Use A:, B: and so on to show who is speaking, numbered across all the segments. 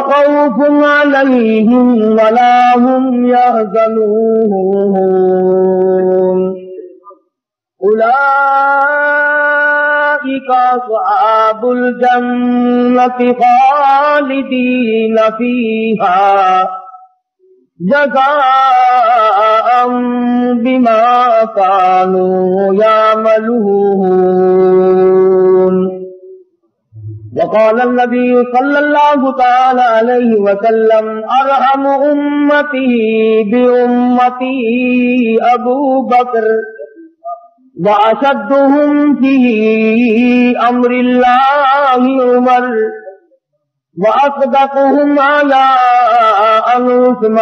A: خوف عليهم ولا هم يحزنون أولئك أصحاب الجنة خالدين فيها جزاء بما كانوا يعملون. وقال النبي صلى الله تعالى عليه وسلم أرحم أمتي بأمتي أبو بكر وأشدهم في أمر الله عمر وأصدقهم على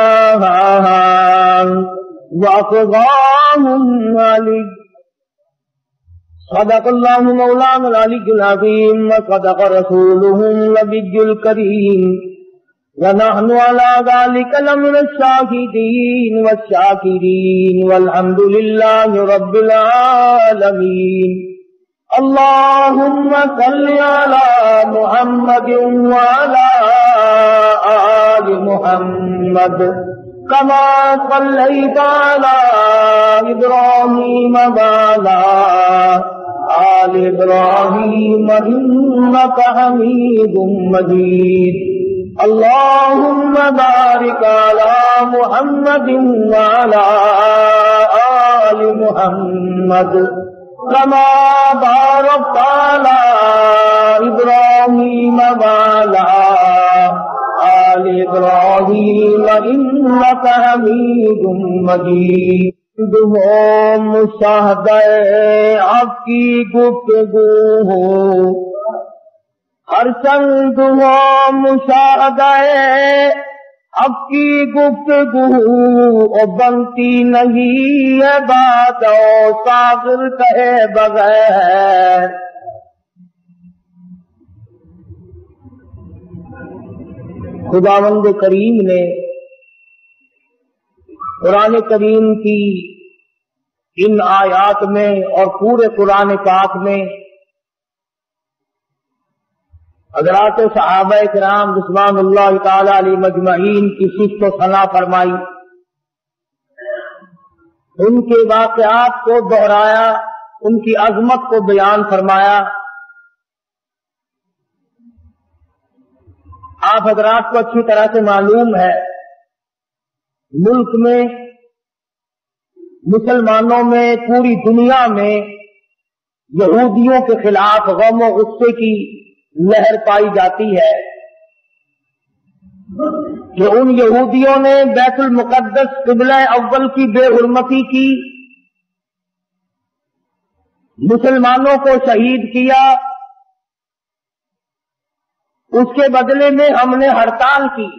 A: عثمان وأقضاهم علي. صدق الله مولانا العلي العظيم وصدق رسوله النبي الكريم ونحن على ذلك لمن الشاهدين والشاكرين والحمد لله رب العالمين. اللهم صل على محمد وعلى آل محمد كما صليت على إبراهيم وعلى آل إبراهيم إنك حميد مجيد. اللهم بارك على محمد وعلى آل محمد كما باركت على إبراهيم وعلى آل إبراهيم إنك حميد مجيد. ہو مشاہدہ آپ کی گفتگو ہو ہر چند ہو مشاہدہ اب کی گفتگو اور بنتی نہیں ہے بات اور ساغر کہے بغیر. خداوند کریم نے قرآن کریم کی ان آیات میں اور پورے قرآن پاک میں حضرات صحابہ کرام رضوان اللہ تعالی علیہ مجمعین کی صفت و ثنا فرمائی، ان کے واقعات کو دہرایا، ان کی عظمت کو بیان فرمایا. آپ حضرات کو اچھی طرح سے معلوم ہے ملک میں، مسلمانوں میں، پوری دنیا میں یہودیوں کے خلاف غم و غصے کی لہر پائی جاتی ہے کہ ان یہودیوں نے بیت المقدس قبلہ اول کی بے حرمتی کی، مسلمانوں کو شہید کیا، اس کے بدلے میں ہم نے ہڑتال کی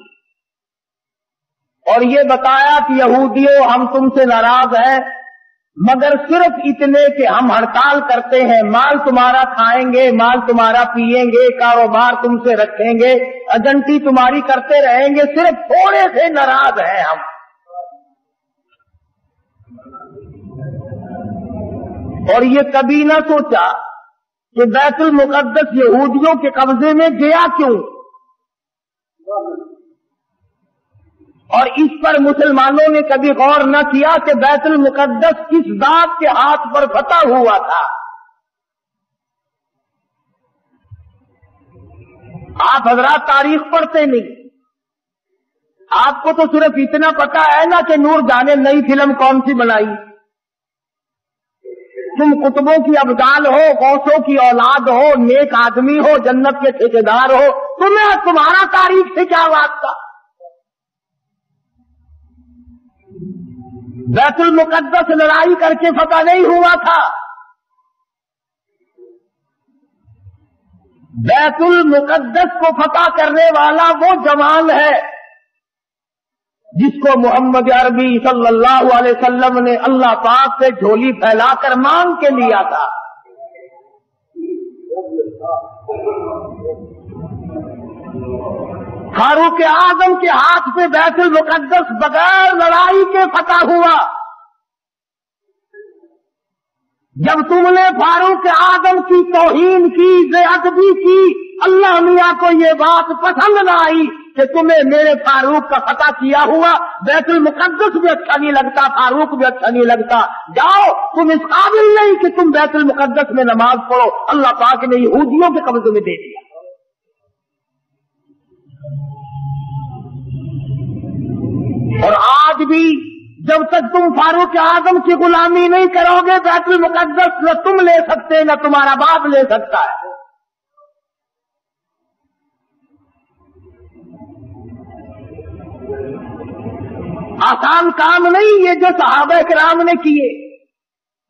A: اور یہ بتایا کہ یہودیوں ہم تم سے ناراض ہیں، مگر صرف اتنے کہ ہم ہڑتال کرتے ہیں، مال تمہارا کھائیں گے، مال تمہارا پیئیں گے، کاروبار تم سے رکھیں گے، ایجنٹی تمہاری کرتے رہیں گے، صرف تھوڑے سے ناراض ہیں ہم. اور یہ کبھی نہ سوچا کہ بیت المقدس یہودیوں کے قبضے میں گیا کیوں، اور اس پر مسلمانوں نے کبھی غور نہ کیا کہ بیت المقدس کس ذات کے ہاتھ پر فتح ہوا تھا. آپ حضرات تاریخ پڑھتے نہیں، آپ کو تو صرف اتنا پتا ہے نا کہ نور جانے نئی فلم کون سی بنائی. تم کتبوں کی ابدال ہو، غوثوں کی اولاد ہو، نیک آدمی ہو، جنت کے ٹھیکیدار ہو، تمہیں تمہارا تاریخ سے کیا واسطہ؟ بیت المقدس لڑائی کر کے فتح نہیں ہوا تھا. بیت المقدس کو فتح کرنے والا وہ جوان ہے جس کو محمد عربی صلی اللہ علیہ وسلم نے اللہ پاک سے جھولی پھیلا کر مانگ کے لیا تھا. فاروق اعظم کے ہاتھ سے بیت المقدس بغیر لڑائی کے فتح ہوا. جب تم نے فاروق اعظم کی توہین کی، بے ادبی کی، اللہ میاں کو یہ بات پسند نہ آئی کہ تمہیں میرے فاروق کا فتح کیا ہوا بیت المقدس بھی اچھا نہیں لگتا، فاروق بھی اچھا نہیں لگتا، جاؤ تم اس قابل نہیں کہ تم بیت المقدس میں نماز پڑھو، اللہ پاک نے یہودیوں کے قبضے میں دے دیا۔ اور آج بھی جب تک تم فاروق اعظم کی غلامی نہیں کرو گے بیت المقدس نہ تم لے سکتے نہ تمہارا باپ لے سکتا ہے۔ آسان کام نہیں یہ جو صحابہ کرام نے کیے،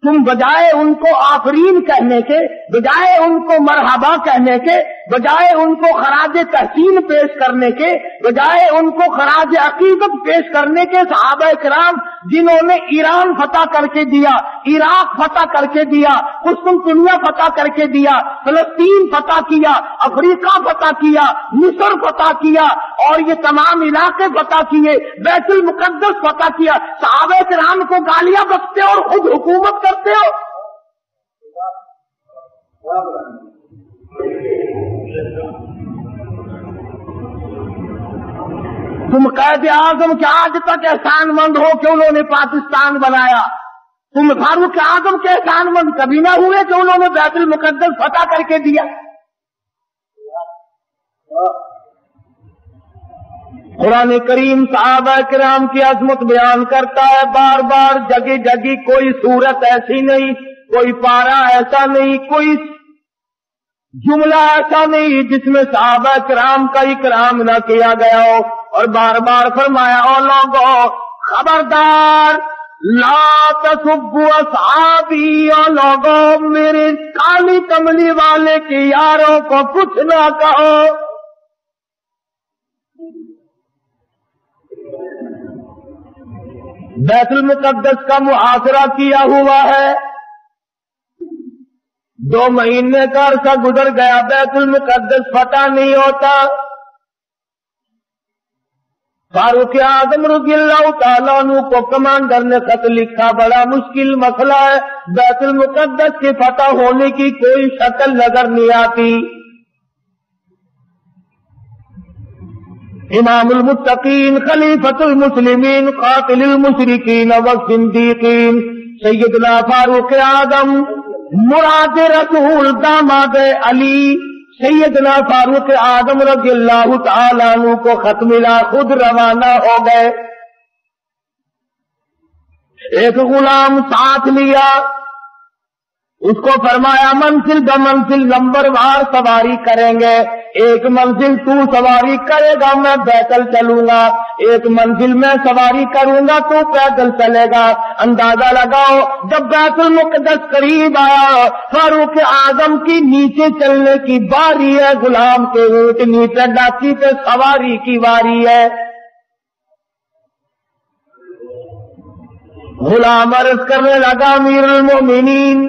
A: تم بجائے ان کو آفرین کہنے کے، بجائے ان کو مرحبا کہنے کے، بجائے ان کو خراج تحسین پیش کرنے کے، بجائے ان کو خراج عقیدت پیش کرنے کے، صحابہ کرام جنہوں نے ایران فتح کر کے دیا، عراق فتح کر کے دیا، قسطنطنیہ فتح کر کے دیا، فلسطین فتح کیا، افریقہ فتح کیا، مصر فتح کیا، اور یہ تمام علاقے فتح کیے، بیت المقدس فتح کیا، صحابہ کرام کو گالیاں بکتے اور خود حکومت کرتے ہو۔ تم قائد اعظم کے آج تک احسان مند ہو کہ انہوں نے پاکستان بنایا، تم فاروق اعظم کے احسان مند کبھی نہ ہوئے کہ انہوں نے بیت المقدس فتح کر کے دیا۔ قرآن کریم صحابہ کرام کی عظمت بیان کرتا ہے، بار بار جگہ جگہ، کوئی صورت ایسی نہیں، کوئی پارہ ایسا نہیں، کوئی جملہ ایسا نہیں جس میں صحابہ کرام کا اکرام نہ کیا گیا ہو، اور بار بار فرمایا او لوگو خبردار لا تسبوا اصحابی، او لوگو میرے کالی کملی والے کے یاروں کو کچھ نہ کہو۔ بیت المقدس کا محاصرہ کیا ہوا ہے، 2 مہینے کا عرصہ گزر گیا، بیت المقدس فتح نہیں ہوتا۔ فاروق اعظم رضی اللہ تعالیٰ عنہ کو کمانڈر نے خط لکھا، بڑا مشکل مسئلہ ہے، بیت المقدس کے فتح ہونے کی کوئی شکل نظر نہیں آتی۔ امام المتقین خلیفۃ المسلمین قاتل المشرکین والصدیقین سیدنا فاروق اعظم مراد رسول داماد علی سیدنا فاروق اعظم رضی اللہ تعالیٰ عنہ کو خط ملا، خود روانہ ہو گئے، ایک غلام ساتھ لیا، اس کو فرمایا منزل ب منزل نمبر وار سواری کریں گے، ایک منزل تو سواری کرے گا میں پیدل چلوں گا، ایک منزل میں سواری کروں گا تو پیدل چلے گا۔ اندازہ لگاؤ جب بیت المقدس قریب آیا، فاروق اعظم کی نیچے چلنے کی باری ہے، غلام کے اونٹ نیچے ڈاکی پہ سواری کی باری ہے۔ غلام عرض کرنے لگا امیر المومنین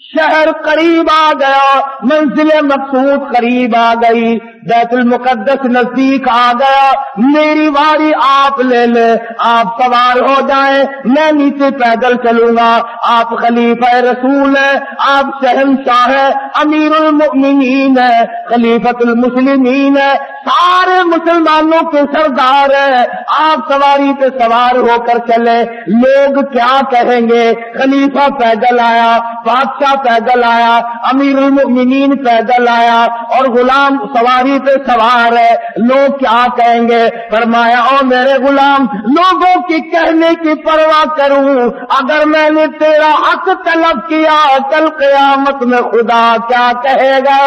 A: شہر قریب آ گیا، منزل مقصود قریب آ گئی، بیت المقدس نزدیک آ گیا، میری باری آپ لے لیں، آپ سوار ہو جائیں، میں نیچے پیدل چلوں گا، آپ خلیفہ رسول ہیں، آپ شہنشاہ ہیں، امیر المؤمنین ہیں، خلیفۃ المسلمین ہیں، سارے مسلمانوں کے سردار ہیں، آپ سواری پہ سوار ہو کر چلے، لوگ کیا کہیں گے؟ خلیفہ پیدل آیا، بادشاہ پیدل آیا، امیر المؤمنین پیدل آیا، اور غلام سواری پہ سوار ہے، لوگ کیا کہیں گے؟ فرمایا او میرے غلام، لوگوں کی کہنے کی پرواہ کروں، اگر میں نے تیرا حق طلب کیا کل قیامت میں خدا کیا کہے گا؟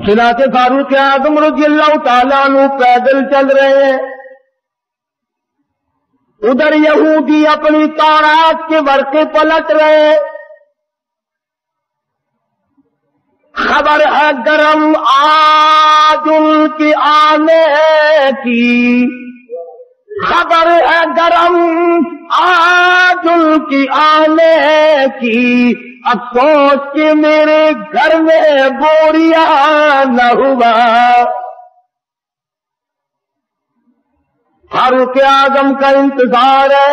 A: چنانچہ فاروق اعظم رضی اللہ تعالیٰ عنہ پیدل چل رہے ہیں، ادھر یہودی اپنی تورات کے ورقے پلٹ رہے، خبر ہے گرم آج ان کی آنے کی، خبر ہے گرم آج ان کی آنے کی، افسوس کہ میرے گھر میں بوریا نہ ہوا۔ فاروق اعظم کا انتظار ہے،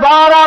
A: 12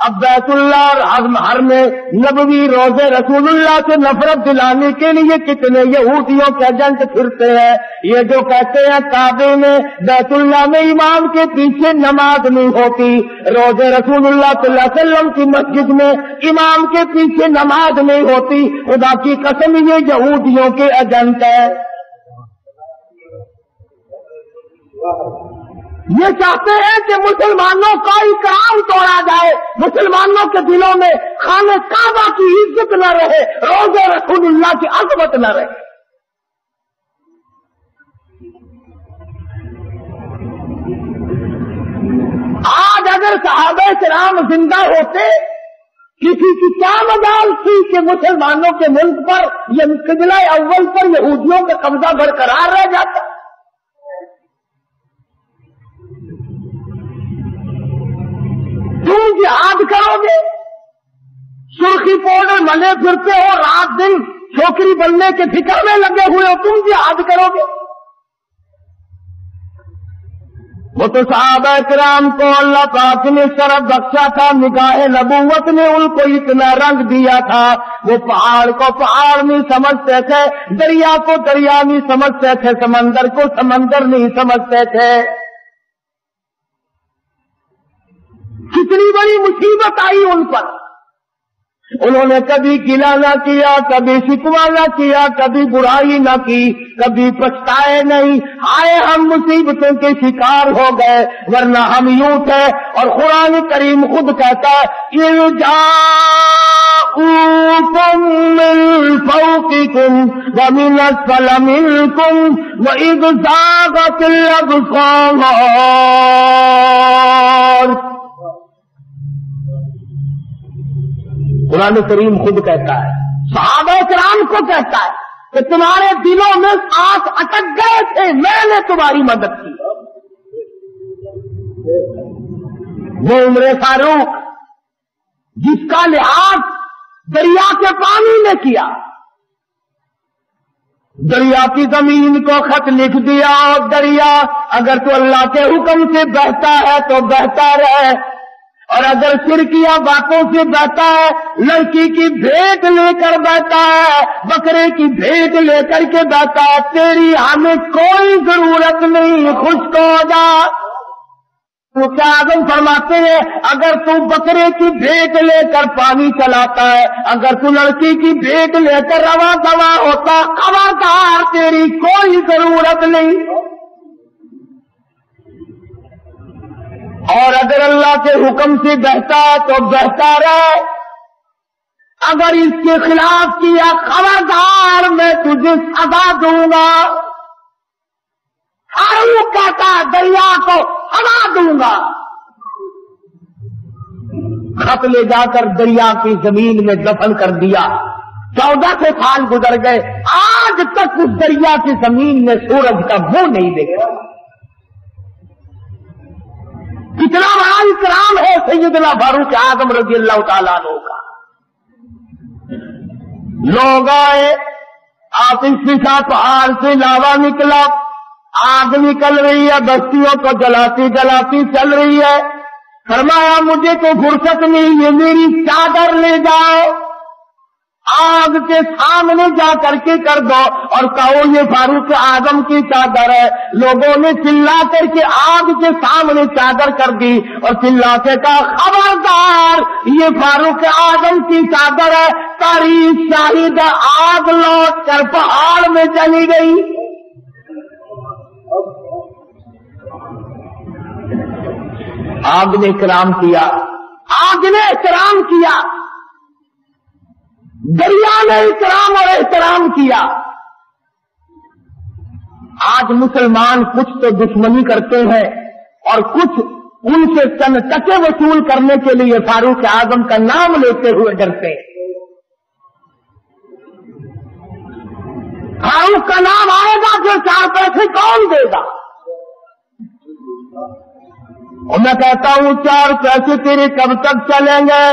A: اب بیت اللہ اور حرم نبوی روزے رسول اللہ سے نفرت دلانے کے لیے کتنے یہودیوں کے ایجنٹ پھرتے ہیں. یہ جو کہتے ہیں کعبے میں بیت اللہ میں امام کے پیچھے نماز نہیں ہوتی, روزے رسول اللہ صلی اللہ علیہ وسلم کی مسجد میں امام کے پیچھے نماز نہیں ہوتی, خدا کی قسم یہ یہودیوں کے ایجنٹ ہے. یہ چاہتے ہیں کہ مسلمانوں کا اکرام توڑا جائے, مسلمانوں کے دلوں میں خانہ کعبہ کی عزت نہ رہے, روزے رسول اللہ کی عظمت نہ رہے. آج اگر صحابہ کرام زندہ ہوتے, کسی کی کیا مجال تھی کہ مسلمانوں کے ملک پر یہ قبلہ اول پر یہودیوں کا قبضہ برقرار رہ جاتا. تم جہاد کرو گے, سرخی پاؤڈر ملے پھرتے ہو, رات دن چھوکری بننے کے فکر میں لگے ہوئے ہو, تم جہاد کرو گے. وہ تو صحابہ کرام کو اللہ پاک نے شرف بخشا تھا, نگاہ نبوت نے ان کو اتنا رنگ دیا تھا, وہ پہاڑ کو پہاڑ نہیں سمجھتے تھے, دریا کو دریا نہیں سمجھتے تھے, سمندر کو سمندر نہیں سمجھتے تھے. کتنی بڑی مصیبت آئی ان پر, انہوں نے کبھی گلہ نہ کیا, کبھی شکوہ نہ کیا, کبھی برائی نہ کی, کبھی پچھتائے نہیں. آئے ہم مصیبتوں کے شکار ہو گئے, ورنہ ہم یوں تھے. اور قرآن کریم خود کہتا ہے من فوقكم ومن اسفل منكم وإذ زاغت الأبصار. قرآن کریم خود کہتا ہے, صحابہ کرام کو کہتا ہے کہ تمہارے دلوں میں آنکھ اٹک گئے تھے, میں نے تمہاری مدد کی. وہ عمر فاروق جس کا لحاظ دریا کے پانی نے کیا, دریا کی زمین کو خط لکھ دیا, اور دریا اگر تو اللہ کے حکم سے بہتا ہے تو بہتا رہے, اور اگر شرکیہ باتوں سے بہتا ہے, لڑکی کی بھیٹ لے کر بہتا ہے, بکرے کی بھیٹ لے کر کے بہتا ہے, تیری ہمیں کوئی ضرورت نہیں, خشک ہو جا. تو کیا اعظم فرماتے ہیں, اگر تو بکرے کی بھیٹ لے کر پانی چلاتا ہے, اگر تو لڑکی کی بھیٹ لے کر رواں دوا ہوتا, خبردار تیری کوئی ضرورت نہیں. اور اگر اللہ کے حکم سے بہتا تو بہتا رہے, اگر اس کے خلاف کیا خبردار میں تجھے سزا دوں گا. فاروق کہتا دریا کو ہلا دوں گا. خط لے جا کر دریا کی زمین میں دفن کر دیا. 1400 سال گزر گئے, آج تک اس دریا کی زمین میں سورج کا منہ نہیں دیکھا. کتنا بڑا اکرام ہے سیدنا فاروق اعظم رضی اللہ تعالیٰ عنہ کا. لوگ آئے, آتش فشاں پہاڑ سے لاوا نکلا, آگ نکل رہی ہے, بستیوں کو جلاتی جلاتی چل رہی ہے. فرمایا مجھے تو فرصت نہیں, یہ میری چادر لے جاؤ, آگ کے سامنے جا کر کے کر دو, اور کہو یہ فاروق اعظم کی چادر ہے. لوگوں نے چلا کر کے آگ کے سامنے چادر کر دی, اور چلا کے کہا خبردار یہ فاروق اعظم کی چادر ہے. تاریخ شاہد ہے, آگ لوٹ کر پہاڑ میں چلی گئی. آگ نے اکرام کیا, آگ نے احترام کیا, دریا نے اکرام اور احترام کیا. آج مسلمان کچھ تو دشمنی کرتے ہیں, اور کچھ ان سے چند ٹکے وصول کرنے کے لیے فاروق اعظم کا نام لیتے ہوئے ڈرتے. فاروق کا نام آئے گا جو 4 پیسے کون دے گا؟ اور میں کہتا ہوں 4 پیسے تیرے کب تک چلیں گے؟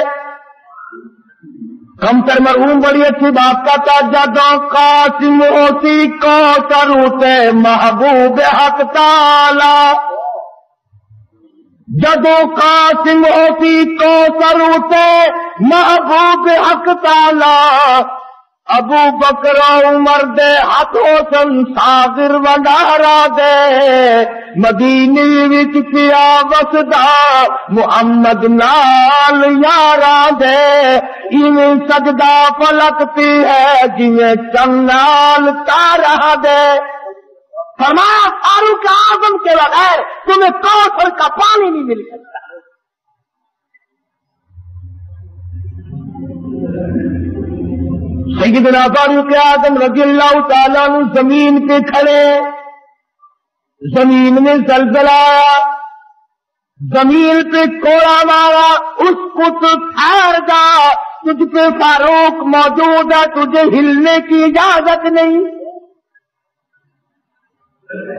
A: ہم پر مرحوم بڑی اچھی بات کہتا, جدوں قاسم ہوتی کو چروتے محبوب حق تعالی. جدو قاسم ہوتی تو سروتے محبوب حق تعالی ابو بکر عمر دے ہاتھوں سنساگر ونڈارا دے مدینی وچ پیا وسدا محمد نال یارا دے ایویں سجدہ پلکتی ہے جویں چن نال تارا دے. فرمایا فاروق اعظم کے بغیر تمہیں کوثر کا پانی نہیں مل سکتا. سیدنا فاروق اعظم رضی اللہ تعالیٰ عنہ زمین پہ کھڑے, زمین میں زلزلہ آیا, زمین پہ کوڑا مارا, اس کو تو ٹھہر جا, تجھ پہ فاروق موجود ہے, تجھے ہلنے کی اجازت نہیں.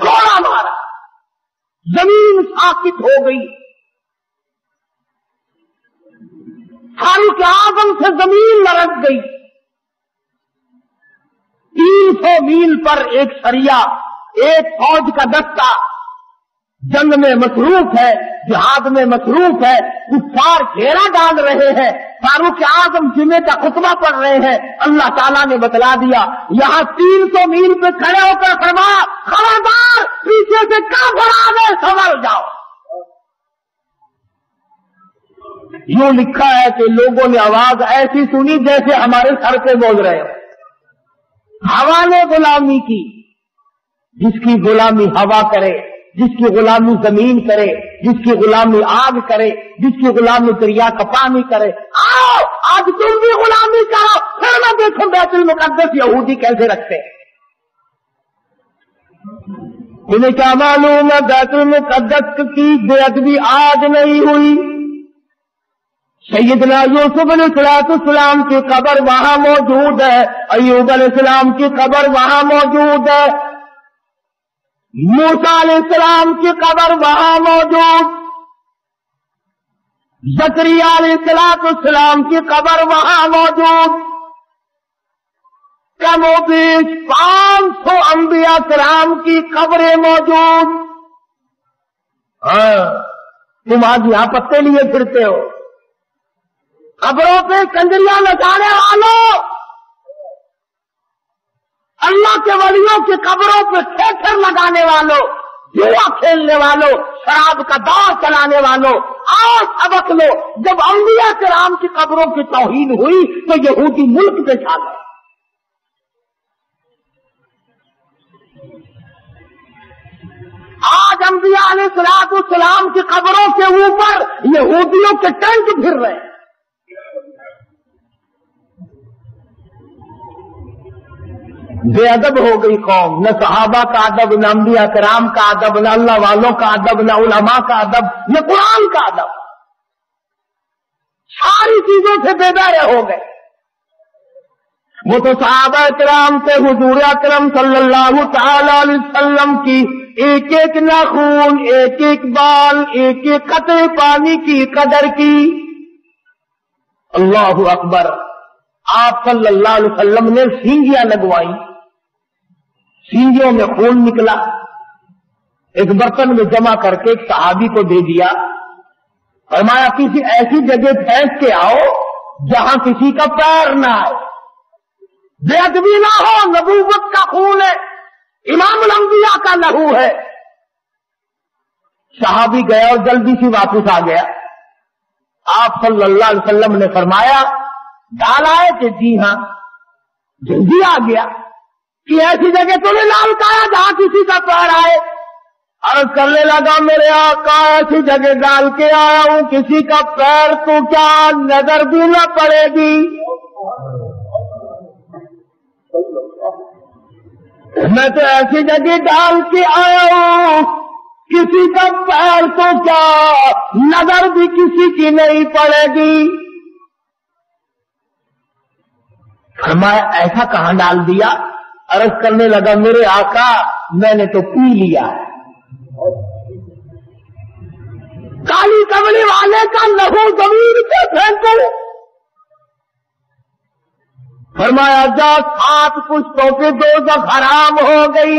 A: کوڑا مارا, زمین ساکت ہو گئی. فاروق اعظم سے زمین لرز گئی. 300 میل پر ایک سریا, ایک فوج کا دستہ جنگ میں مصروف ہے, جہاد میں مصروف ہے, کفار گھیرا ڈال رہے ہیں. فاروق اعظم جمعے کا خطبہ پڑھ رہے ہیں. اللہ تعالیٰ نے بتلا دیا, یہاں 300 میل پہ کھڑے ہو کر فرمایا خبردار پیچھے سے کافر آ گئے سنبھل جاؤ. یوں لکھا ہے کہ لوگوں نے آواز ایسی سنی جیسے ہمارے سر پہ بول رہے ہو. ہوا نے غلامی کی, جس کی غلامی ہوا کرے, جس کی غلامی زمین کرے, جس کی غلامی آگ کرے, جس کی غلامی دریا کا پانی کرے. آؤ آج تم بھی غلامی کرو, پھر میں دیکھوں بیت المقدس یہودی کیسے رکھتے. انہیں کیا معلوم ہے بیت المقدس کی بے ادبی آج نہیں ہوئی. سیدنا یوسف علیہ السلام کی قبر وہاں موجود ہے, ایوب علیہ السلام کی قبر وہاں موجود ہے, موسیٰ علیہ السلام کی قبر وہاں موجود, زکریا علیہ السلام کی قبر وہاں موجود. کم و بیش 500 انبیاء کرام کی قبریں موجود. ہاں تم آج یہاں پتے لیے پھرتے ہو, قبروں پہ کنجریاں نچانے والوں, اللہ کے ولیوں کی قبروں پہ تھیٹر لگانے والوں, جوا کھیلنے والوں, شراب کا دور چلانے والوں, آؤ سبق لو. جب انبیاء کرام کی قبروں کی توہین ہوئی تو یہودی ملک پہ چھا گئے. آج انبیاء علیہ السلام کی قبروں کے اوپر یہودیوں کے ٹینک پھر رہے ہیں. بے ادب ہو گئی قوم, نہ صحابہ کا ادب, نہ انبیاء کرام کا ادب, نہ اللہ والوں کا ادب, نہ علماء کا ادب, نہ قرآن کا ادب. ساری چیزوں سے بے بہرے ہو گئے. وہ تو صحابہ کرام سے حضور اکرم صلی اللہ تعالی علیہ وسلم کی ایک ایک ناخون, ایک ایک بال, ایک ایک قطرے پانی کی قدر کی. اللہ اکبر. آپ صلی اللہ علیہ وسلم نے سینگیاں لگوائی, سینگیوں میں خون نکلا, ایک برتن میں جمع کر کے ایک صحابی کو دے دیا. فرمایا کسی ایسی جگہ پھینک کے آؤ جہاں کسی کا پیر نہ آئے, بے ادبی نہ ہو. نبوت کا خون ہے, امام الانبیاء کا لہو ہے. صحابی گیا اور جلدی سے واپس آ گیا. آپ صلی اللہ علیہ وسلم نے فرمایا ڈالا ہے کہ جی ہاں, جلدی آ گیا کہ ایسی جگہ تو نے لا اتارا جہاں کسی کا پیر آئے. عرض کرنے لگا میرے آقا ایسی جگہ ڈال کے آیا ہوں کسی کا پیر تو کیا نظر بھی نہ پڑے گی. میں تو ایسی جگہ ڈال کے آیا ہوں کسی کا پیر تو کیا نظر بھی کسی کی نہیں پڑے گی. فرمایا ایسا کہاں ڈال دیا؟ عرض کرنے لگا میرے آقا میں نے تو پی لیا ہے. کالی کملی والے کا لہو زمین پہ پھینکو. فرمایا جا 7 پشتوں پہ دوزخ حرام ہو گئی.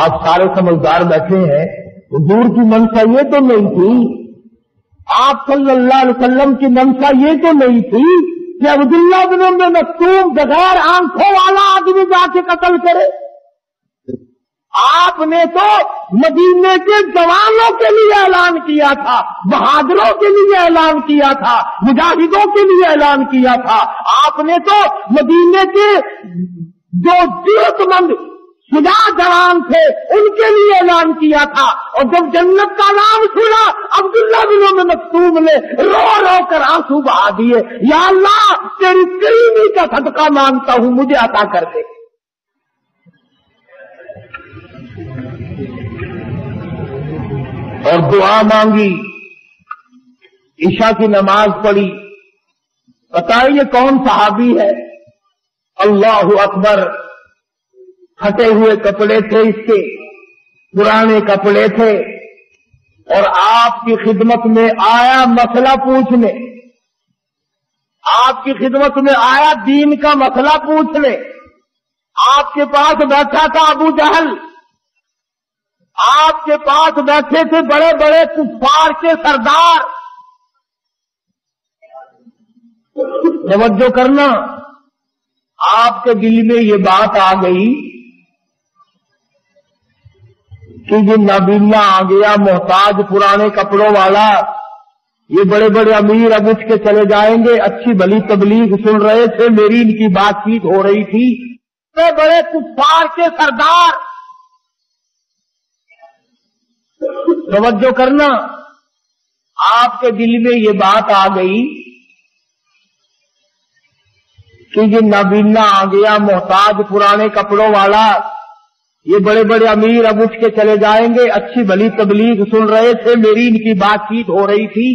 A: آپ سارے سمجھدار بیٹھے ہیں، حضور کی منشا یہ تو نہیں تھی، آپ صلی اللہ علیہ وسلم کی منشا یہ تو نہیں تھی کہ عبداللہ بن ام مکتوم بغیر آنکھوں والا آدمی جا کے قتل کرے۔ آپ نے تو مدینے کے جوانوں کے لیے اعلان کیا تھا، بہادروں کے لیے اعلان کیا تھا، مجاہدوں کے لیے اعلان کیا تھا۔ آپ نے تو مدینے کے جو جرأت مند شجاع جوان تھے ان کے لیے اعلان کیا تھا، اور جب جنت کا نام سنا عبداللہ بن ام مکتوم نے رو رو کر آنسو بہا دیے، یا اللہ تیری کریمی کا صدقہ مانگتا ہوں، مجھے عطا کر دے۔ اور دعا مانگی، عشاء کی نماز پڑھی۔ بتائیے یہ کون صحابی ہے؟ اللہ اکبر! پھٹے ہوئے کپڑے تھے اس کے، پرانے کپڑے تھے، اور آپ کی خدمت میں آیا مسئلہ پوچھنے، آپ کی خدمت میں آیا دین کا مسئلہ پوچھنے۔ آپ کے پاس بیٹھا تھا ابو جہل، آپ کے پاس بیٹھے تھے بڑے بڑے کفار کے سردار۔ توجہ کرنا، آپ کے دل میں یہ بات آ گئی کہ یہ نابینا آ گیا محتاج پرانے کپڑوں والا، یہ بڑے بڑے امیر اب اٹھ کے چلے جائیں گے، اچھی بھلی تبلیغ سن رہے تھے، میری ان کی بات چیت ہو رہی تھی، بڑے بڑے کفار کے سردار۔ توجہ کرنا، آپ کے دل میں یہ بات آ گئی کہ یہ نابینا آ گیا محتاج پرانے کپڑوں والا، یہ بڑے بڑے امیر اب اٹھ کے چلے جائیں گے، اچھی بھلی تبلیغ سن رہے تھے، میری ان کی بات چیت ہو رہی تھی،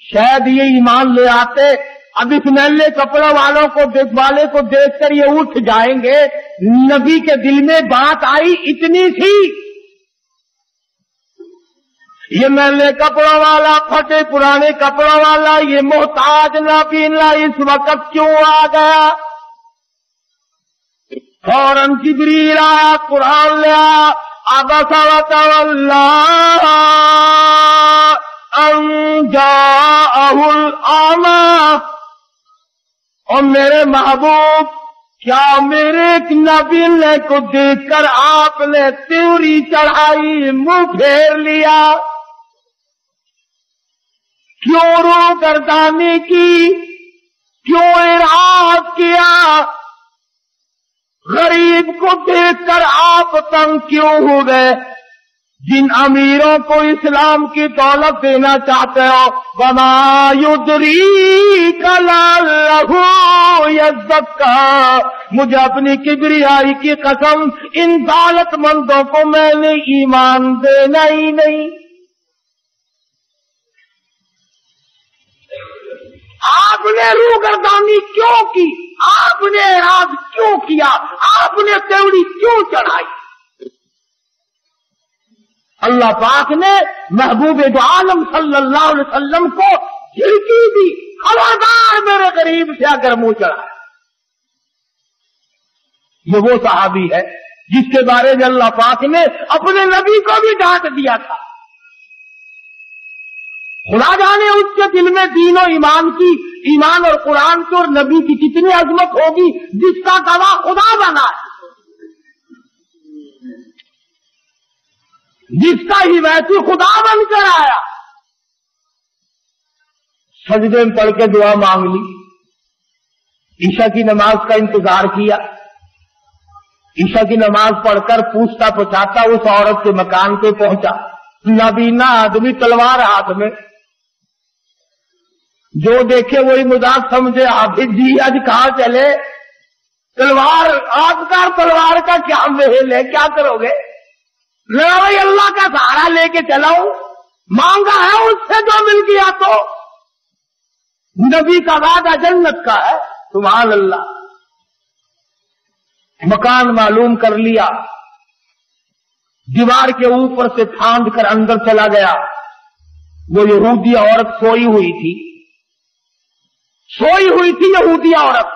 A: شاید یہ ایمان لے آتے۔ اب اس میلے کپڑوں والوں کو دیکھ کر یہ اٹھ جائیں گے۔ نبی کے دل میں بات آئی اتنی سی، یہ میلے کپڑوں والا، پھٹے پرانے کپڑوں والا، یہ محتاج نابینا اس وقت کیوں آ گیا؟ فوراً جبریل آیا، قرآن لیا، عبس وتولی ان جاءہ الاعمی۔ اور میرے محبوب، کیا میرے ایک نابینے کو دیکھ کر آپ نے تیوری چڑھائی، منہ پھیر لیا؟ کیوں رو گردانی کی؟ کیوں اعراض کیا؟ غریب کو دیکھ کر آپ تنگ کیوں ہوئے؟ جن امیروں کو اسلام کی دولت دینا چاہتے ہو، وما یدریک لعلہ یزکیٰ، مجھے اپنی کبریائی کی قسم، ان دولت مندوں کو میں نے ایمان دینا ہی نہیں۔ آپ نے روگردانی کیوں کی؟ آپ نے اعراض کیوں کیا؟ آپ نے تیوری کیوں چڑھائی؟ اللہ پاک نے محبوب دو عالم صلی اللہ علیہ وسلم کو کھڑکی دی، خبردار میرے غریب سے اگر منہ چڑھایا۔ یہ وہ صحابی ہے جس کے بارے میں اللہ پاک نے اپنے نبی کو بھی ڈانٹ دیا تھا۔ خدا جانے اس کے دل میں دین و ایمان اور قرآن کی اور نبی کی کتنی عظمت ہوگی، جس کا گواہ خدا بنا ہے، جس کا ہی ویسی خدا بن کر آیا۔ سجدے میں پڑھ کے دعا مانگ لی، عشاء کی نماز کا انتظار کیا، عشاء کی نماز پڑھ کر پوچھتا پچھاتا اس عورت کے مکان پہ پہنچا، نابینا آدمی تلوار ہاتھ میں، جو دیکھے وہی مذاق سمجھے، حافظ جی آج کہاں چلے؟ تلوار آپ کا، تلوار کا کیا محل ہے، کیا کرو گے؟ بھائی اللہ کا سہارا لے کے چلاؤ، مانگا ہے اس سے جو مل گیا تو۔ نبی کا وعدہ جنت کا ہے، سبحان اللہ۔ مکان معلوم کر لیا، دیوار کے اوپر سے پھاند کر اندر چلا گیا۔ وہ یہودی عورت سوئی ہوئی تھی یہودی عورت۔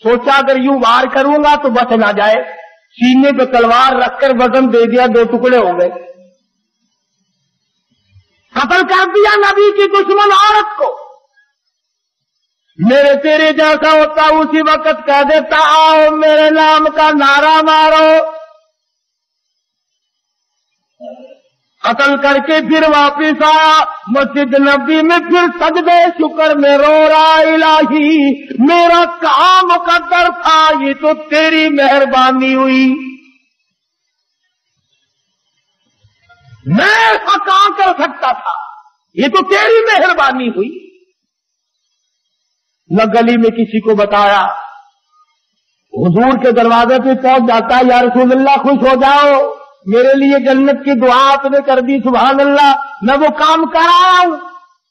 A: سوچا اگر یوں وار کروں گا تو بچ نہ جائے، سینے پہ تلوار رکھ کر بٹن دے دیا، 2 ٹکڑے ہو گئے، قتل کر دیا نبی کی دشمن عورت کو۔ میرے تیرے جیسا ہوتا اسی وقت کہہ دیتا آؤ میرے نام کا نعرہ مارو، قتل کر کے پھر واپس آیا مسجد نبی میں، پھر سجدے شکر میں رو رہا الہی میرا کام مقدر تھا، یہ تو تیری مہربانی ہوئی، میں ایسا کام کر سکتا تھا، یہ تو تیری مہربانی ہوئی۔ نہ گلی میں کسی کو بتایا، حضور کے دروازے پہ پہنچ جاتا، یا رسول اللہ خوش ہو جاؤ میرے لیے جنت کی دعا آپ نے کر دی، سبحان اللہ، میں وہ کام کرایا ہوں۔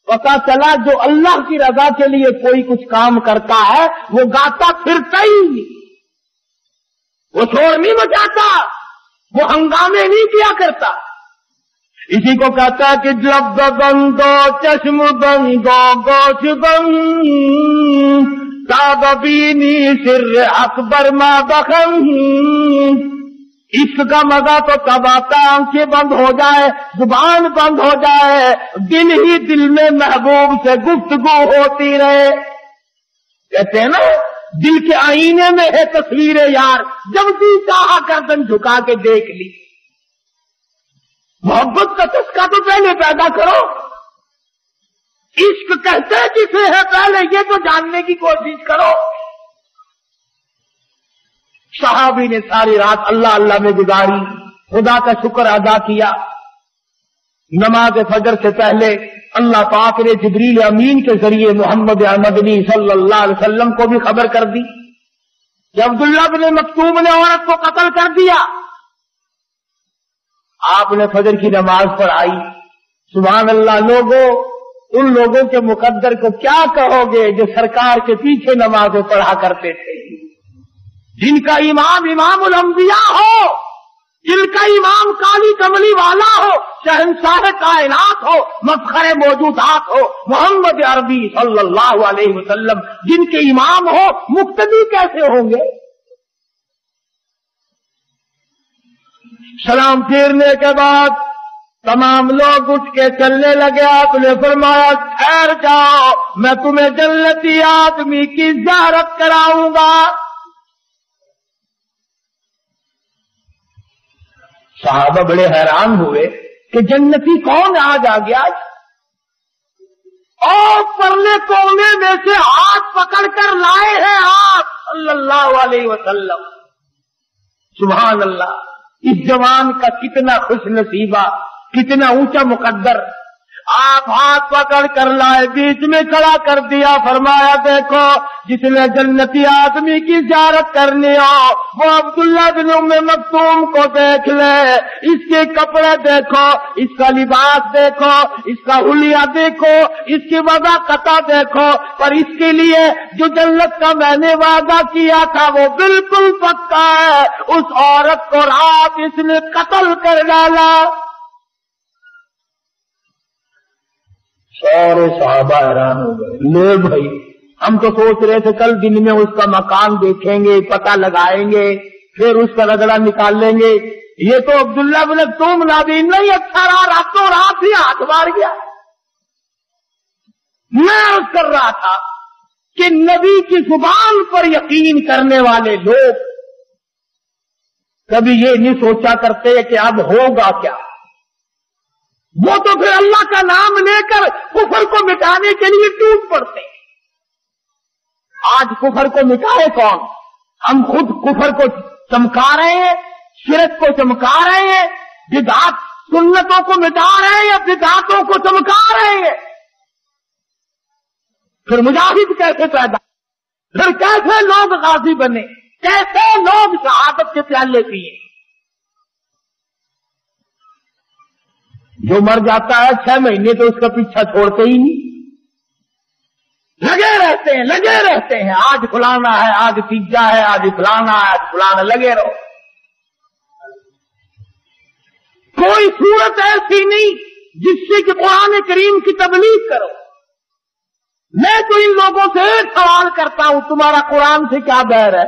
A: پتا چلا جو اللہ کی رضا کے لیے کوئی کچھ کام کرتا ہے وہ گاتا پھرتا ہی نہیں، وہ شور نہیں مچاتا، وہ ہنگامے نہیں کیا کرتا۔ اسی کو کہتا ہے کہ لب بندو چشم بندو گوش بند تابینی سر اکبر ما بخم، عشق کا مزہ تو تب آتا ہے آنکھیں بند ہو جائے، زبان بند ہو جائے، دل ہی دل میں محبوب سے گفتگو ہوتی رہے۔ کہتے ہیں نا دل کے آئینے میں ہے تصویر یار، جب بھی چاہا گردن جھکا کے دیکھ لی۔ محبت کا چسکا تو پہلے پیدا کرو، عشق کہتے کسے ہے پہلے یہ تو جاننے کی کوشش کرو۔ صحابی نے ساری رات اللہ اللہ میں گزاری، خدا کا شکر ادا کیا۔ نماز فجر سے پہلے اللہ پاک نے جبریل امین کے ذریعے محمد مدنی صلی اللہ علیہ وسلم کو بھی خبر کر دی کہ عبداللہ بن مکتوم نے عورت کو قتل کر دیا۔ آپ نے فجر کی نماز پڑھائی، سبحان اللہ۔ لوگوں، ان لوگوں کے مقدر کو کیا کہو گے جو سرکار کے پیچھے نمازیں پڑھا کرتے تھے، جن کا امام امام الانبیاء ہو، جن کا امام کالی کملی والا ہو، شہنشاہ کائنات ہو، مفخر موجودات ہو، محمد عربی صلی اللہ علیہ وسلم جن کے امام ہو، مقتدی کیسے ہوں گے؟ سلام پھیرنے کے بعد تمام لوگ اٹھ کے چلنے لگے۔ آپ نے فرمایا ٹھہر جاؤ، میں تمہیں جنتی آدمی کی زیارت کراؤں گا۔ صحابہ بڑے حیران ہوئے کہ جنتی کون آج آ گیا، اور پرلے کونے میں سے ہاتھ پکڑ کر لائے ہیں آپ صلی اللہ علیہ وسلم۔ سبحان اللہ، اس جوان کا کتنا خوش نصیبہ، کتنا اونچا مقدر۔ آپ ہاتھ پکڑ کر لائے، بیچ میں کھڑا کر دیا، فرمایا دیکھو جس نے جنتی آدمی کی زیارت کرنی ہو وہ عبداللہ بن ام مکتوم کو دیکھ لے، اس کے کپڑے دیکھو، اس کا لباس دیکھو، اس کا حلیہ دیکھو، اس کی وضاحت دیکھو، پر اس کے لیے جو جنت کا میں نے وعدہ کیا تھا وہ بالکل پکا ہے۔ اس عورت کو رات اس نے قتل کر ڈالا۔ سارے صحابہ حیران ہو گئے، لے بھائی ہم تو سوچ رہے تھے کل دن میں اس کا مکان دیکھیں گے، پتہ لگائیں گے، پھر اس کا رگڑا نکال لیں گے، یہ تو عبداللہ بن تم نبی نہیں، اچھا رہا راتوں رات ہی ہاتھ مار گیا۔ میں عرض کر رہا تھا کہ نبی کی زبان پر یقین کرنے والے لوگ کبھی یہ نہیں سوچا کرتے کہ اب ہوگا کیا، وہ تو پھر اللہ کا نام لے کر کفر کو مٹانے کے لیے ٹوٹ پڑتے۔ آج کفر کو مٹائے کون؟ ہم خود کفر کو چمکا رہے ہیں، شرک کو چمکا رہے ہیں، بدعات سنتوں کو مٹا رہے ہیں یا بدعاتوں کو چمکا رہے ہیں؟ پھر مجاہد کیسے پیدا، پھر کیسے لوگ غازی بنے، کیسے لوگ شہادت کے پیالے پیے؟ جو مر جاتا ہے 6 مہینے تو اس کا پیچھا چھوڑتے ہی نہیں، لگے رہتے ہیں، آج فلانا ہے، آج تیجا ہے، آج فلانا ہے، آج فلانا، لگے رہو۔ کوئی صورت ایسی نہیں جس سے کہ قرآن کریم کی تبلیغ کرو۔ میں تو ان لوگوں سے ایک سوال کرتا ہوں، تمہارا قرآن سے کیا بیر ہے؟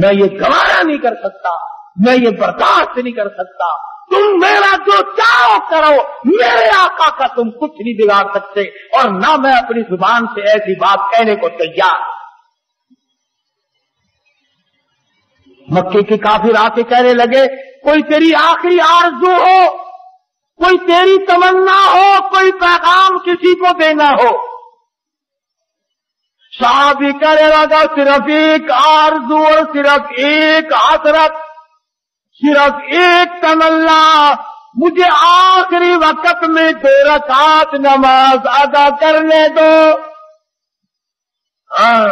A: میں یہ گوارا نہیں کر سکتا، میں یہ برداشت نہیں کر سکتا، تم میرا جو چاہو کرو، میرے آقا کا تم کچھ نہیں بگاڑ سکتے، اور نہ میں اپنی زبان سے ایسی بات کہنے کو تیار۔ مکے کے کافر آ کے کہنے لگے کوئی تیری آخری آرزو ہو، کوئی تیری تمنا ہو، کوئی پیغام کسی کو دینا ہو۔ صحابی کہنے لگا صرف ایک آرزو اور صرف ایک حسرت، صرف ایک تمنا، مجھے آخری وقت میں 2 رکعت نماز ادا کرنے دو۔ ہاں،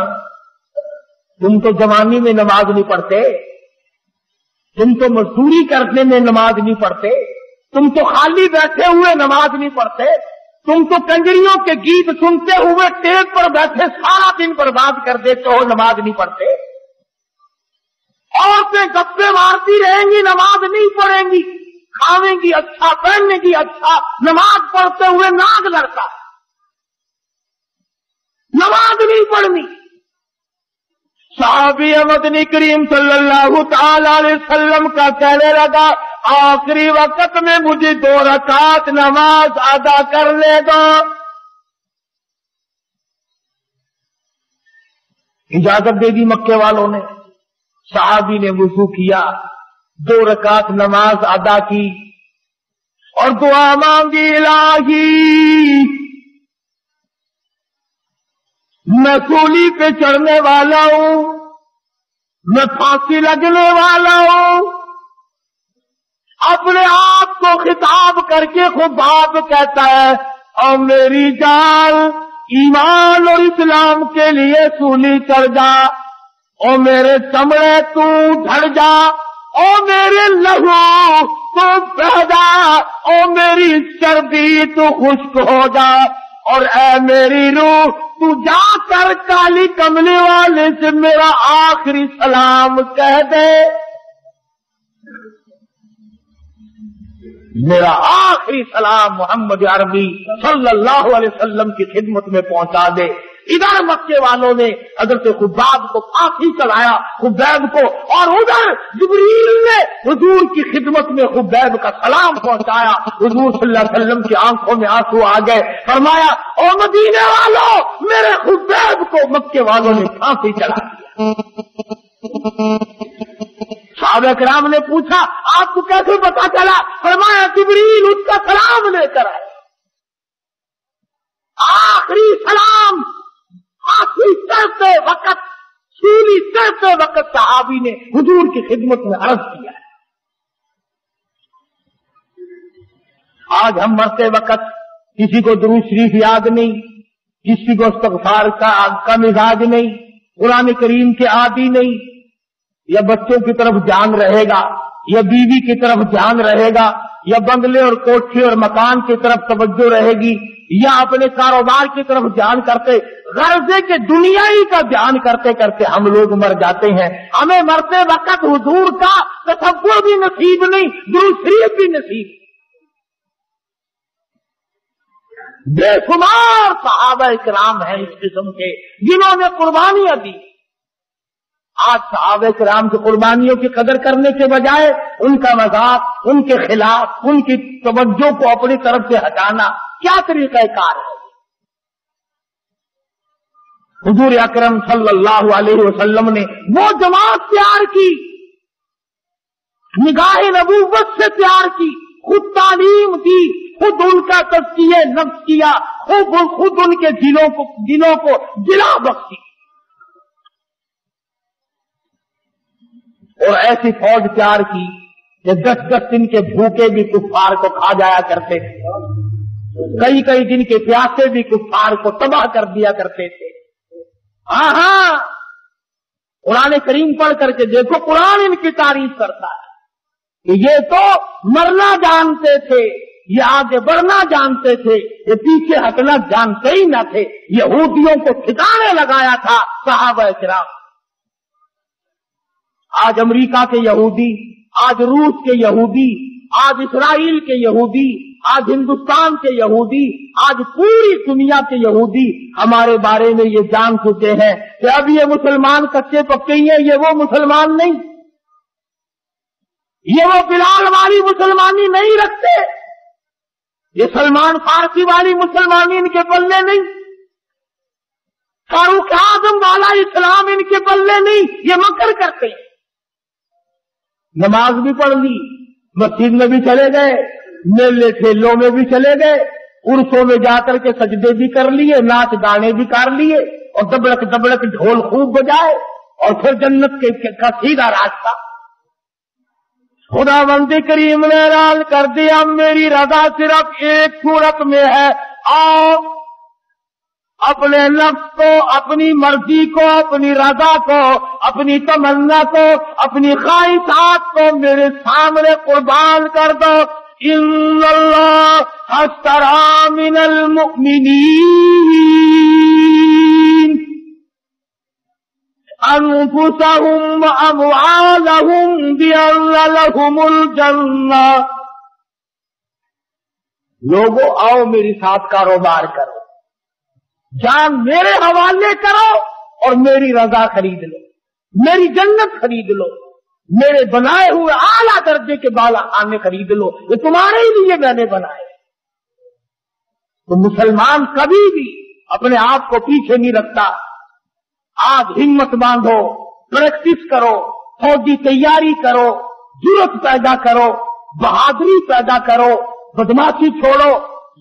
A: تم تو جوانی میں نماز نہیں پڑھتے، تم تو مزدوری کرنے میں نماز نہیں پڑھتے، تم تو خالی بیٹھے ہوئے نماز نہیں پڑھتے، تم تو کنجریوں کے گیت سنتے ہوئے ٹیپ پر بیٹھے سارا دن برباد کر دیتے ہو، نماز نہیں پڑھتے۔ عورتیں گپے مارتی رہیں گی، نماز نہیں پڑھیں گی، کھاویں گی اچھا، پہننے گی اچھا، نماز پڑھتے ہوئے ناگ لڑتا ہے، نماز نہیں پڑھنی۔ صحابی مدنی کریم صلی اللہ تعالی علیہ وسلم کا کہنے لگا آخری وقت میں مجھے 2 رکعت نماز ادا کرنے دو۔ اجازت دے دی مکے والوں نے، صحابی نے وضو کیا، 2 رکعت نماز ادا کی اور دعا مانگی الہی میں سولی پہ چڑھنے والا ہوں، میں پھانسی لگنے والا ہوں۔ اپنے آپ کو خطاب کر کے خود باپ کہتا ہے اور میری جان ایمان اور اسلام کے لیے سولی چڑھ جا، اور میرے چمڑے تو ڈھڑ جا، اور میرے لہو تو بہہ جا، اور میری سردی تو خشک ہو جا، اور اے میری روح تو جا کر کالی کملی والے سے میرا آخری سلام کہہ دے، میرا آخری سلام محمد عربی صلی اللہ علیہ وسلم کی خدمت میں پہنچا دے۔ ادھر مکے والوں نے حضرت خباب کو پھانسی چڑھایا، خبیب کو، اور ادھر جبریل نے حضور کی خدمت میں خبیب کا سلام پہنچایا۔ حضور صلی اللہ علیہ وسلم کی آنکھوں میں آنسو آ گئے، فرمایا او مدینے والوں، میرے خبیب کو مکے والوں نے پھانسی چڑھا دیا۔ صحابہ کرام نے پوچھا آپ کو کیسے پتا چلا؟ فرمایا جبریل اس کا سلام لے کر آئے۔ آخری سلام آخری چڑھتے وقت، سولی چڑھتے وقت صحابی نے حضور کی خدمت میں عرض کیا ہے۔ آج ہم مرتے وقت کسی کو درود شریف یاد نہیں، کسی کو استغفار کا مزاج نہیں، قرآن کریم کے عادی نہیں، یا بچوں کی طرف دھیان رہے گا، یا بیوی کی طرف دھیان رہے گا، یا بنگلے اور کوٹھی اور مکان کی طرف توجہ رہے گی، یا اپنے کاروبار کی طرف دھیان کرتے، غرضے کے دنیائی کا دھیان کرتے کرتے ہم لوگ مر جاتے ہیں۔ ہمیں مرتے وقت حضور کا تصور بھی نصیب نہیں، درود شریف بھی نصیب۔ بے شمار صحابہ کرام ہیں اس قسم کے جنہوں نے قربانیاں دی۔ آج صحابہ کرام کی قربانیوں کی قدر کرنے کے بجائے ان کا مذاق، ان کے خلاف، ان کی توجہ کو اپنی طرف سے ہٹانا کیا طریقہ کار ہے؟ حضور اکرم صلی اللہ علیہ وسلم نے وہ جماعت تیار کی، نگاہ نبوت سے تیار کی، خود تعلیم دی، خود ان کا تزکیہ نفس کیا، خود ان کے دلوں کو جلا بخشی، اور ایسی فوج تیار کی کہ 10 دن کے بھوکے بھی کفار کو کھا جایا کرتے تھے، کئی دن کے پیاسے بھی کفار کو تباہ کر دیا کرتے تھے۔ ہاں قرآن کریم پڑھ کر کے دیکھو، قرآن ان کی تعریف کرتا ہے کہ یہ تو مرنا جانتے تھے، یہ آگے بڑھنا جانتے تھے، یہ پیچھے ہٹنا جانتے ہی نہ تھے، یہودیوں کو ٹھکانے لگایا تھا صحابہ کرام۔ آج امریکہ کے یہودی، آج روس کے یہودی، آج اسرائیل کے یہودی، آج ہندوستان کے یہودی، آج پوری دنیا کے یہودی ہمارے بارے میں یہ جان چکے ہیں کہ اب یہ مسلمان کچے پکے ہی ہیں، یہ وہ مسلمان نہیں، یہ وہ بلال والی مسلمانی نہیں رکھتے، یہ سلمان فارسی والی مسلمانی ان کے پلے نہیں، فاروق اعظم والا اسلام ان کے پلے نہیں، یہ مکر کرتے ہیں۔ نماز بھی پڑھ لی، مسجد میں بھی چلے گئے، میلے ٹھیلوں میں بھی چلے گئے، عرسوں میں جا کر کے سجدے بھی کر لیے، ناچ گانے بھی کر لیے، اور دبڑک دبڑک ڈھول خوب بجائے، اور پھر جنت کا سیدھا راستہ۔ خدا بند کریم نے اعلان کر دیا میری رضا صرف ایک صورت میں ہے، آؤ اپنے نفس کو، اپنی مرضی کو، اپنی رضا کو، اپنی تمنا کو، اپنی خواہشات کو میرے سامنے قربان کر دو۔ ان اللہ اشتری من المؤمنین انفسهم واموالهم بان لهم الجنہ۔ لوگوں آؤ میرے ساتھ کاروبار کرو، جان میرے حوالے کرو اور میری رضا خرید لو، میری جنت خرید لو، میرے بنائے ہوئے اعلیٰ درجے کے بالا خانے خرید لو، یہ تمہارے ہی لیے میں نے بنائے۔ تو مسلمان کبھی بھی اپنے آپ کو پیچھے نہیں رکھتا۔ آج ہمت باندھو، پریکٹس کرو، فوجی تیاری کرو، جرأت پیدا کرو، بہادری پیدا کرو، بدماشی چھوڑو۔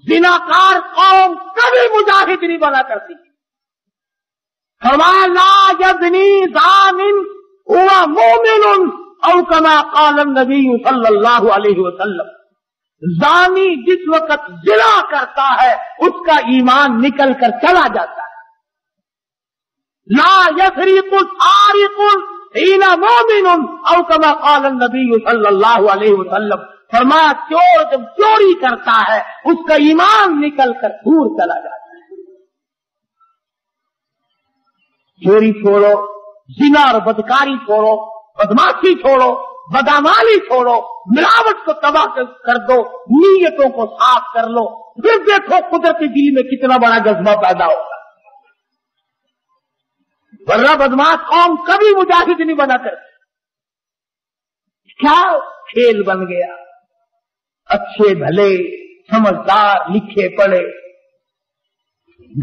A: زناکار قوم کبھی مجاہد نہیں بنا کرتی۔ فرمایا لا یزنی زان هو مومن او کما قال النبی صلی اللہ علیہ وسلم۔ زانی جس وقت زنا کرتا ہے اس کا ایمان نکل کر چلا جاتا ہے۔ لا یسرق سارق حین مومن او کما قال النبی صلی اللہ علیہ وسلم۔ فرمایا چور جب چوری کرتا ہے اس کا ایمان نکل کر دور چلا جاتا ہے۔ چوری چھوڑو، زنا اور بدکاری چھوڑو، بدماشی چھوڑو، بدعمالی چھوڑو، ملاوٹ کو تباہ کر دو، نیتوں کو صاف کر لو، پھر دیکھو قدرتی دل میں کتنا بڑا جذبہ پیدا ہوگا۔ ورنہ بدماش قوم کبھی مجاہد نہیں بنا کرتی۔ کیا کھیل بن گیا، اچھے بھلے سمجھدار لکھے پڑھے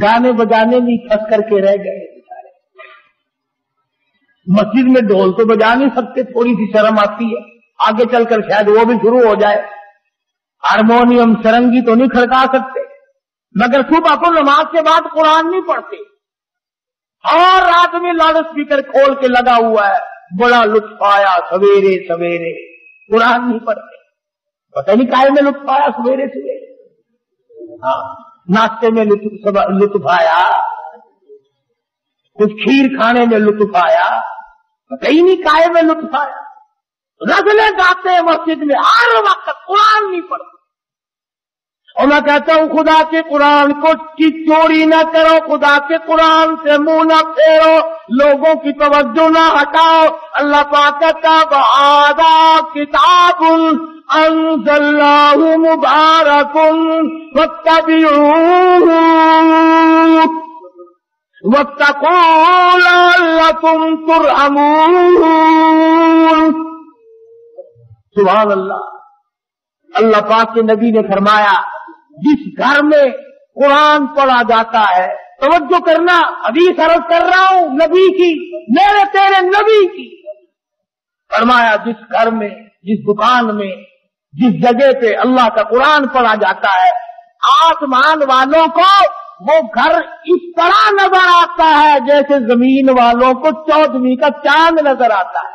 A: گانے بجانے میں پھنس کر کے رہ گئے بیچارے۔ مسجد میں ڈھول تو بجا نہیں سکتے، تھوڑی سی شرم آتی ہے، آگے چل کر شاید وہ بھی شروع ہو جائے۔ ہارمونیم سرنگی تو نہیں کھڑکا سکتے، مگر صبح کو نماز کے بعد قرآن نہیں پڑھتے، اور رات میں لاؤڈ اسپیکر کھول کے لگا ہوا ہے، بڑا لطف آیا سویرے سویرے، قرآن نہیں پڑھتے۔ پتہ نہیں کائے میں لطف آیا سویرے سویرے، ہاں ناشتے میں لطف آیا، کچھ کھیر کھانے میں لطف آیا، پتہ ہی نہیں کائے میں لطف آیا۔ غزلیں گاتے ہیں مسجد میں، ہر وقت قرآن نہیں پڑھتے۔ اور میں کہتا ہوں خدا کے قرآن کو کی چوری نہ کرو، خدا کے قرآن سے منہ نہ پھیرو، لوگوں کی توجہ نہ ہٹاؤ۔ اللہ پاک کہتا وَهَٰذَا کِتَابٌ أَنزَلْنَاهُ مُبَارَكٌ فَاتَّبِعُوهُ وَاتَّقُوا لَعَلَّكُمْ تُرْحَمُونَ۔ سبحان اللہ۔ اللہ پاک کے نبی نے فرمایا جس گھر میں قرآن پڑھا جاتا ہے، توجہ کرنا، حدیث عرض کر رہا ہوں نبی کی، میرے تیرے نبی کی، فرمایا جس گھر میں، جس دکان میں، جس جگہ پہ اللہ کا قرآن پڑھا جاتا ہے، آسمان والوں کو وہ گھر اس طرح نظر آتا ہے جیسے زمین والوں کو 14ویں کا چاند نظر آتا ہے۔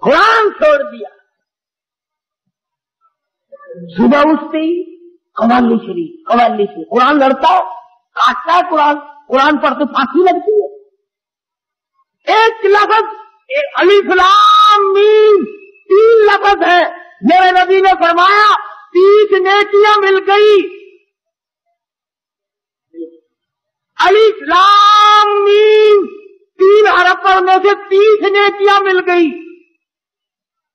A: قرآن چھوڑ دیا، صبح اٹھتے ہی قوالی شریف قرآن لڑتا ہے، کاٹتا ہے قرآن پڑھتے پھانسی لگتی ہے۔ ایک لفظ الف لام میم 3 لفظ ہے، میرے نبی نے فرمایا 30 نیکیاں مل گئی۔ الف لام میم 3 حرف پڑھنے سے 30 نیکیاں مل گئی۔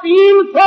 A: 300